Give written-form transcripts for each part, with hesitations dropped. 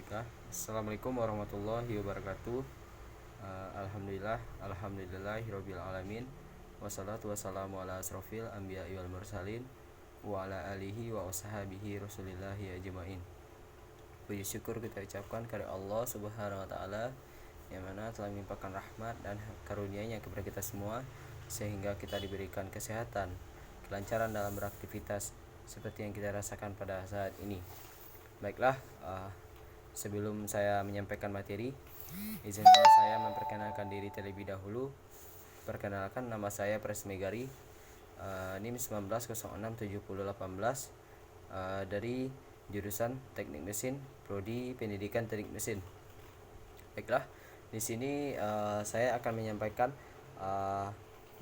Baiklah, Assalamualaikum warahmatullahi wabarakatuh. Alhamdulillahirabbil alamin. Wassalatu wassalamu ala asrofil anbiya'i wal mursalin wa ala alihi wa washabihi rasulillahi ajmain. Puji syukur kita ucapkan kepada Allah Subhanahu wa taala yang mana telah melimpahkan rahmat dan karunia-Nya kepada kita semua sehingga kita diberikan kesehatan, kelancaran dalam beraktivitas seperti yang kita rasakan pada saat ini. Baiklah, sebelum saya menyampaikan materi, izinkan saya memperkenalkan diri terlebih dahulu. Perkenalkan, nama saya Pres Megari, NIM 19067018, dari jurusan Teknik Mesin, Prodi Pendidikan Teknik Mesin. Baiklah, di sini saya akan menyampaikan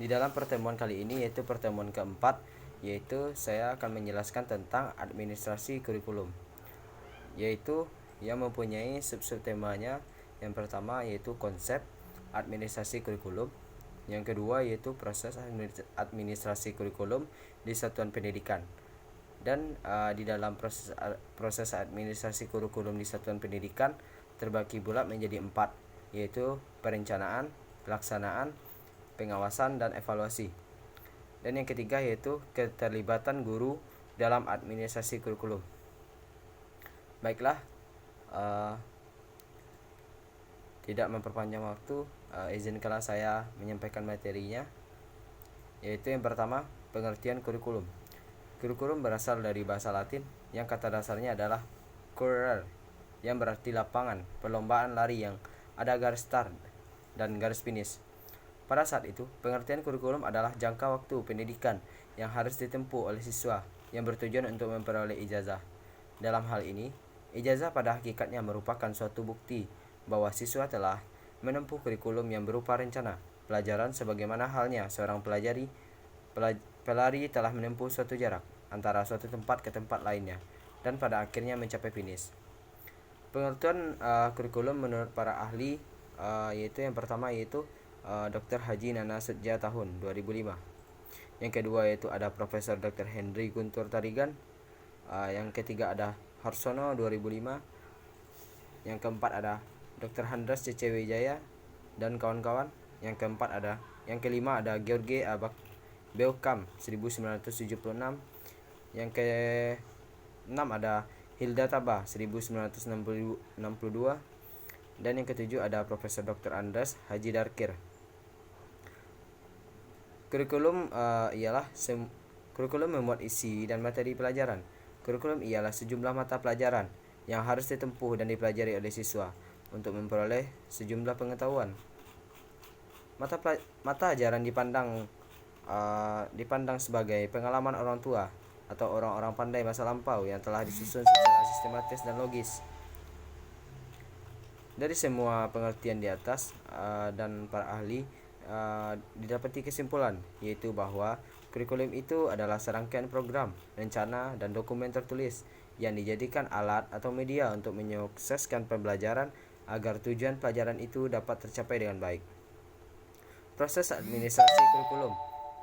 di dalam pertemuan kali ini, yaitu pertemuan keempat, yaitu saya akan menjelaskan tentang administrasi kurikulum, yaitu yang mempunyai sub-sub temanya. Yang pertama yaitu konsep administrasi kurikulum, yang kedua yaitu proses administrasi kurikulum di satuan pendidikan. Dan di dalam proses administrasi kurikulum di satuan pendidikan terbagi pula menjadi 4, yaitu perencanaan, pelaksanaan, pengawasan, dan evaluasi. Dan yang ketiga yaitu keterlibatan guru dalam administrasi kurikulum. Baiklah, tidak memperpanjang waktu, izinkanlah saya menyampaikan materinya, yaitu yang pertama, pengertian kurikulum. Kurikulum berasal dari bahasa Latin yang kata dasarnya adalah currere, yang berarti lapangan perlombaan lari yang ada garis start dan garis finish. Pada saat itu, pengertian kurikulum adalah jangka waktu pendidikan yang harus ditempuh oleh siswa yang bertujuan untuk memperoleh ijazah. Dalam hal ini, ijazah pada hakikatnya merupakan suatu bukti bahwa siswa telah menempuh kurikulum yang berupa rencana pelajaran, sebagaimana halnya seorang pelari telah menempuh suatu jarak antara suatu tempat ke tempat lainnya dan pada akhirnya mencapai finish. Pengertian kurikulum menurut para ahli, yaitu yang pertama yaitu Dr. Haji Nana Sudja tahun 2005. Yang kedua yaitu ada Profesor Dr. Henry Guntur Tarigan. Yang ketiga ada Harsono 2005. Yang keempat ada Dr. Handras C.C. Wijaya dan kawan-kawan. Yang kelima ada George Beokam 1976. Yang keenam ada Hilda Tabah 1962. Dan yang ketujuh ada Profesor Dr. Andras Haji Darkir. Kurikulum kurikulum memuat isi dan materi pelajaran. Kurikulum ialah sejumlah mata pelajaran yang harus ditempuh dan dipelajari oleh siswa untuk memperoleh sejumlah pengetahuan. Mata ajaran dipandang sebagai pengalaman orang tua atau orang-orang pandai masa lampau yang telah disusun secara sistematis dan logis. Dari semua pengertian di atas dan para ahli, didapati kesimpulan, yaitu bahwa kurikulum itu adalah serangkaian program, rencana, dan dokumen tertulis yang dijadikan alat atau media untuk menyukseskan pembelajaran agar tujuan pelajaran itu dapat tercapai dengan baik. Proses administrasi kurikulum.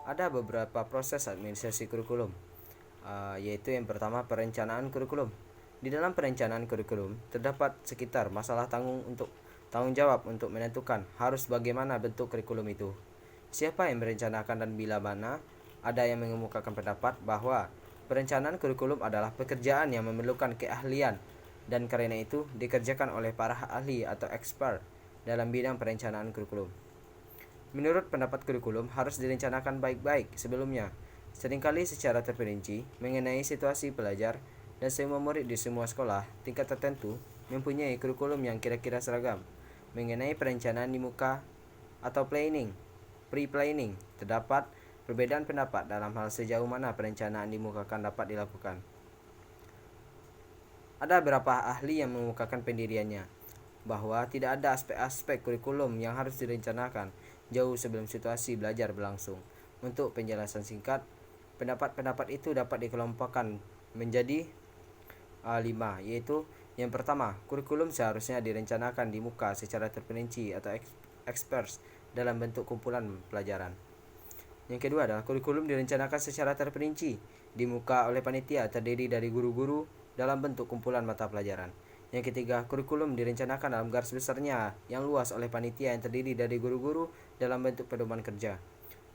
Ada beberapa proses administrasi kurikulum, yaitu yang pertama, perencanaan kurikulum. Di dalam perencanaan kurikulum terdapat sekitar masalah tanggung jawab untuk menentukan harus bagaimana bentuk kurikulum itu, siapa yang merencanakan, dan bila mana. Ada yang mengemukakan pendapat bahwa perencanaan kurikulum adalah pekerjaan yang memerlukan keahlian dan karena itu dikerjakan oleh para ahli atau expert dalam bidang perencanaan kurikulum. Menurut pendapat, kurikulum harus direncanakan baik-baik sebelumnya, seringkali secara terperinci mengenai situasi pelajar, dan semua murid di semua sekolah tingkat tertentu mempunyai kurikulum yang kira-kira seragam. Mengenai perencanaan di muka atau pre-planning, terdapat perbedaan pendapat dalam hal sejauh mana perencanaan di muka akan dapat dilakukan. Ada beberapa ahli yang mengemukakan pendiriannya bahwa tidak ada aspek-aspek kurikulum yang harus direncanakan jauh sebelum situasi belajar berlangsung. Untuk penjelasan singkat, pendapat-pendapat itu dapat dikelompokkan menjadi 5, yaitu yang pertama, kurikulum seharusnya direncanakan di muka secara terperinci atau experts dalam bentuk kumpulan pelajaran. Yang kedua adalah kurikulum direncanakan secara terperinci di muka oleh panitia terdiri dari guru-guru dalam bentuk kumpulan mata pelajaran. Yang ketiga, kurikulum direncanakan dalam garis besarnya yang luas oleh panitia yang terdiri dari guru-guru dalam bentuk pedoman kerja.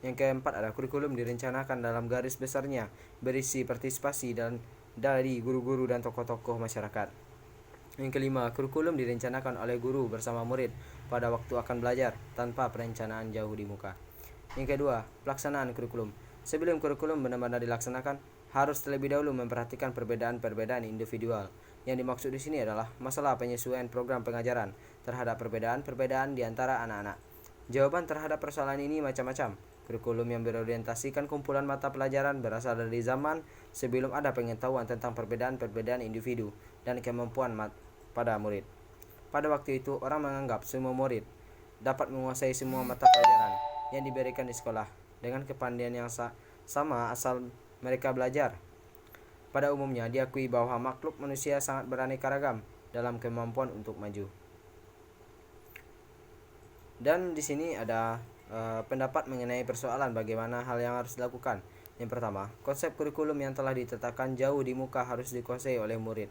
Yang keempat ada kurikulum direncanakan dalam garis besarnya berisi partisipasi dan dari guru-guru dan tokoh-tokoh masyarakat. Yang kelima, kurikulum direncanakan oleh guru bersama murid pada waktu akan belajar tanpa perencanaan jauh di muka. Yang kedua, pelaksanaan kurikulum. Sebelum kurikulum benar-benar dilaksanakan, harus terlebih dahulu memperhatikan perbedaan-perbedaan individual. Yang dimaksud di sini adalah masalah penyesuaian program pengajaran terhadap perbedaan-perbedaan di antara anak-anak. Jawaban terhadap persoalan ini macam-macam. Kurikulum yang berorientasikan kumpulan mata pelajaran berasal dari zaman sebelum ada pengetahuan tentang perbedaan-perbedaan individu dan kemampuan pada murid. Pada waktu itu, orang menganggap semua murid dapat menguasai semua mata pelajaran yang diberikan di sekolah dengan kepandaian yang sama asal mereka belajar. Pada umumnya diakui bahwa makhluk manusia sangat beraneka ragam dalam kemampuan untuk maju. Dan di sini ada pendapat mengenai persoalan bagaimana hal yang harus dilakukan. Yang pertama, konsep kurikulum yang telah ditetapkan jauh di muka harus dikuasai oleh murid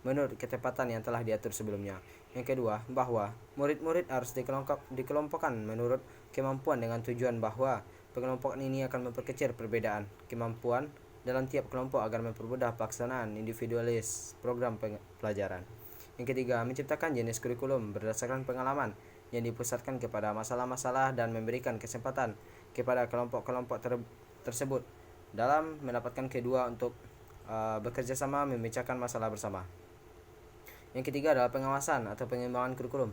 menurut ketepatan yang telah diatur sebelumnya. Yang kedua, bahwa murid-murid harus dikelompokkan menurut kemampuan dengan tujuan bahwa pengelompokan ini akan memperkecil perbedaan kemampuan dalam tiap kelompok agar mempermudah pelaksanaan individualis program pelajaran. Yang ketiga, menciptakan jenis kurikulum berdasarkan pengalaman yang dipusatkan kepada masalah-masalah dan memberikan kesempatan kepada kelompok-kelompok tersebut dalam mendapatkan kedua untuk bekerja sama memecahkan masalah bersama. Yang ketiga adalah pengawasan atau pengembangan kurikulum.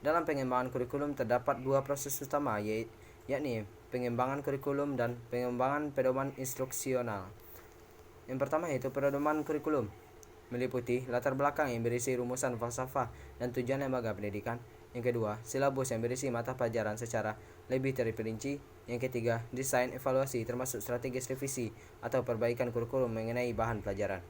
Dalam pengembangan kurikulum terdapat dua proses utama, yakni pengembangan kurikulum dan pengembangan pedoman instruksional. Yang pertama yaitu pedoman kurikulum, meliputi latar belakang yang berisi rumusan falsafah dan tujuan lembaga pendidikan. Yang kedua, silabus yang berisi mata pelajaran secara lebih terperinci. Yang ketiga, desain evaluasi termasuk strategis revisi atau perbaikan kurikulum mengenai bahan pelajaran.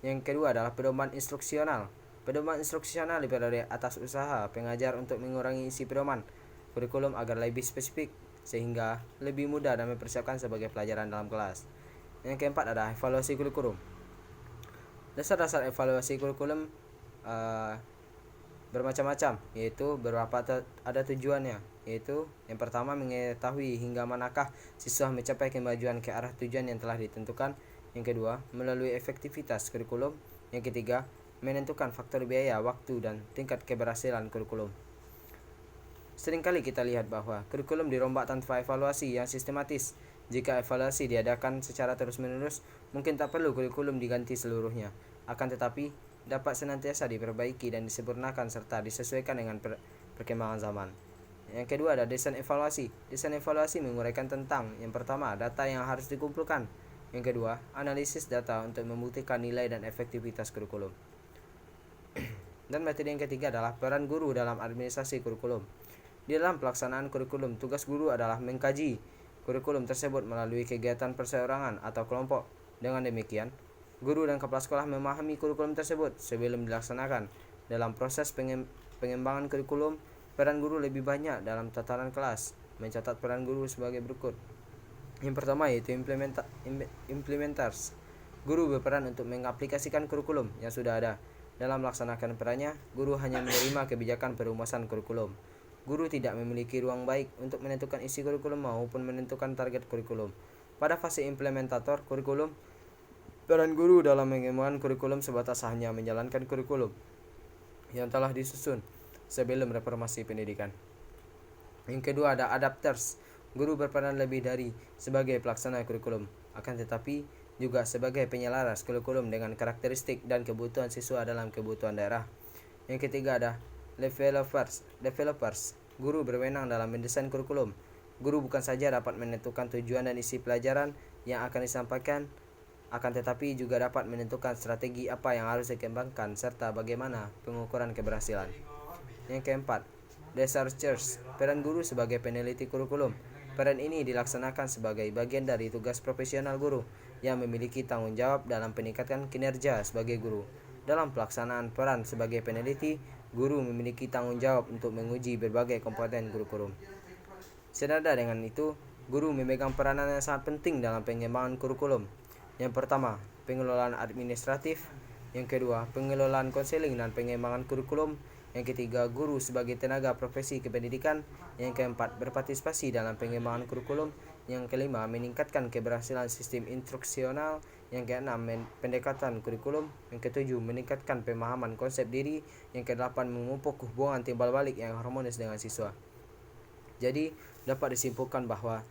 Yang kedua adalah pedoman instruksional. Pedoman instruksional diperoleh atas usaha pengajar untuk mengurangi isi pedoman kurikulum agar lebih spesifik sehingga lebih mudah dan mempersiapkan sebagai pelajaran dalam kelas. Yang keempat adalah evaluasi kurikulum. Dasar-dasar evaluasi kurikulum bermacam-macam, yaitu beberapa ada tujuannya, yaitu yang pertama mengetahui hingga manakah siswa mencapai kemajuan ke arah tujuan yang telah ditentukan. Yang kedua, melalui efektivitas kurikulum. Yang ketiga, menentukan faktor biaya, waktu, dan tingkat keberhasilan kurikulum. Seringkali kita lihat bahwa kurikulum dirombak tanpa evaluasi yang sistematis. Jika evaluasi diadakan secara terus-menerus, mungkin tak perlu kurikulum diganti seluruhnya. Akan tetapi, dapat senantiasa diperbaiki dan disempurnakan serta disesuaikan dengan perkembangan zaman. Yang kedua ada desain evaluasi. Desain evaluasi menguraikan tentang yang pertama, data yang harus dikumpulkan. Yang kedua, analisis data untuk membuktikan nilai dan efektivitas kurikulum. Dan materi yang ketiga adalah peran guru dalam administrasi kurikulum. Di dalam pelaksanaan kurikulum, tugas guru adalah mengkaji kurikulum tersebut melalui kegiatan perseorangan atau kelompok. Dengan demikian, guru dan kepala sekolah memahami kurikulum tersebut sebelum dilaksanakan. Dalam proses pengembangan kurikulum, peran guru lebih banyak dalam tatanan kelas. Mencatat peran guru sebagai berikut. Yang pertama yaitu implementers. Guru berperan untuk mengaplikasikan kurikulum yang sudah ada. Dalam melaksanakan perannya, guru hanya menerima kebijakan perumusan kurikulum. Guru tidak memiliki ruang baik untuk menentukan isi kurikulum maupun menentukan target kurikulum. Pada fase implementator kurikulum, peran guru dalam mengembangkan kurikulum sebatas hanya menjalankan kurikulum yang telah disusun sebelum reformasi pendidikan. Yang kedua ada adapters. Guru berperan lebih dari sebagai pelaksana kurikulum, akan tetapi juga sebagai penyelaras kurikulum dengan karakteristik dan kebutuhan siswa dalam kebutuhan daerah. Yang ketiga ada developers. Guru berwenang dalam mendesain kurikulum. Guru bukan saja dapat menentukan tujuan dan isi pelajaran yang akan disampaikan, akan tetapi juga dapat menentukan strategi apa yang harus dikembangkan serta bagaimana pengukuran keberhasilan. Yang keempat, researchers. Peran guru sebagai peneliti kurikulum. Peran ini dilaksanakan sebagai bagian dari tugas profesional guru yang memiliki tanggung jawab dalam peningkatan kinerja sebagai guru. Dalam pelaksanaan peran sebagai peneliti, guru memiliki tanggung jawab untuk menguji berbagai komponen kurikulum. Senada dengan itu, guru memegang peranan yang sangat penting dalam pengembangan kurikulum. Yang pertama, pengelolaan administratif. Yang kedua, pengelolaan konseling dan pengembangan kurikulum. Yang ketiga, guru sebagai tenaga profesi kependidikan. Yang keempat, berpartisipasi dalam pengembangan kurikulum. Yang kelima, meningkatkan keberhasilan sistem instruksional. Yang keenam, pendekatan kurikulum. Yang ketujuh, meningkatkan pemahaman konsep diri. Yang kedelapan, memupuk hubungan timbal balik yang harmonis dengan siswa. Jadi, dapat disimpulkan bahwa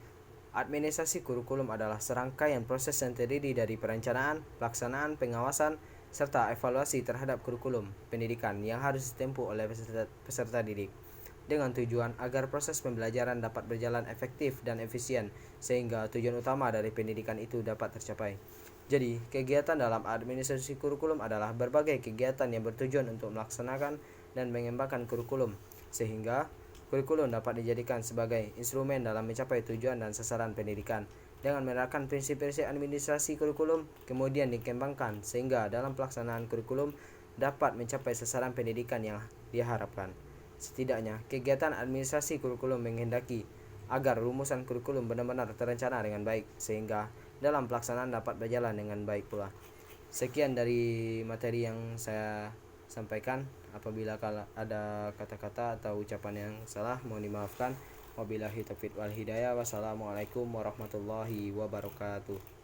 administrasi kurikulum adalah serangkaian proses yang terdiri dari perencanaan, pelaksanaan, pengawasan, serta evaluasi terhadap kurikulum pendidikan yang harus ditempuh oleh peserta didik, dengan tujuan agar proses pembelajaran dapat berjalan efektif dan efisien sehingga tujuan utama dari pendidikan itu dapat tercapai. Jadi, kegiatan dalam administrasi kurikulum adalah berbagai kegiatan yang bertujuan untuk melaksanakan dan mengembangkan kurikulum sehingga kurikulum dapat dijadikan sebagai instrumen dalam mencapai tujuan dan sasaran pendidikan. Dengan menerapkan prinsip-prinsip administrasi kurikulum, kemudian dikembangkan sehingga dalam pelaksanaan kurikulum dapat mencapai sasaran pendidikan yang diharapkan. Setidaknya, kegiatan administrasi kurikulum menghendaki agar rumusan kurikulum benar-benar terencana dengan baik sehingga dalam pelaksanaan dapat berjalan dengan baik pula. Sekian dari materi yang saya sampaikan. Apabila ada kata-kata atau ucapan yang salah, mohon dimaafkan. Wabillahi taufiq wal hidayah. Wassalamualaikum warahmatullahi wabarakatuh.